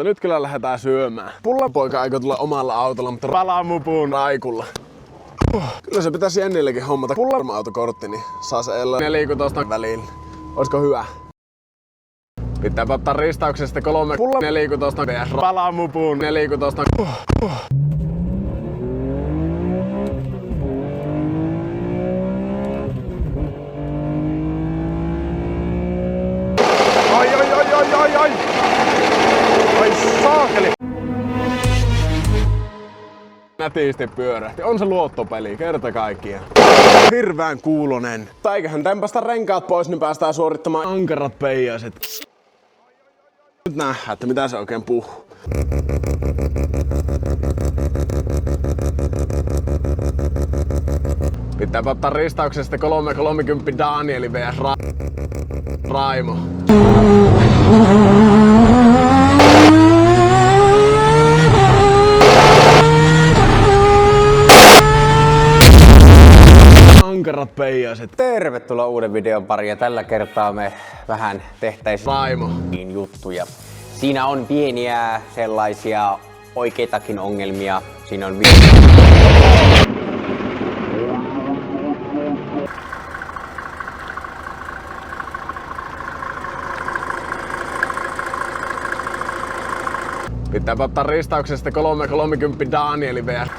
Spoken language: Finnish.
Nyt kyllä lähdetään syömään. Pullapoika aikoo tulla omalla autolla, mutta palamupuun raikulla. Kyllä se pitäisi Jennillekin hommata pullarma-autokortti, niin saa se elää 4-16 väliin. Oisko hyvä? Pitää ottaa ristauksesta 3 4-16 vs. palamupuun 4-16. Ai! Ai saakeli! Nätisti pyörähti. On se luottopeli, kerta kaikkiaan. Hirveän kuulonen. Eiköhän tämpästä renkaat pois, niin päästään suorittamaan ankarat peijaiset. Nyt nähdään, että mitä se oikein puhuu. Pitää ottaa ristauksesta 3-30 Danieli vs. Raimo. Ankarat peijaiset. Tervetuloa uuden videon pariin ja tällä kertaa me vähän tehtäisiin Raimo juttuja. Siinä on pieniä sellaisia oikeitakin ongelmia. Siinä on pitää ottaa ristauksesta 3-30 Danieli vs.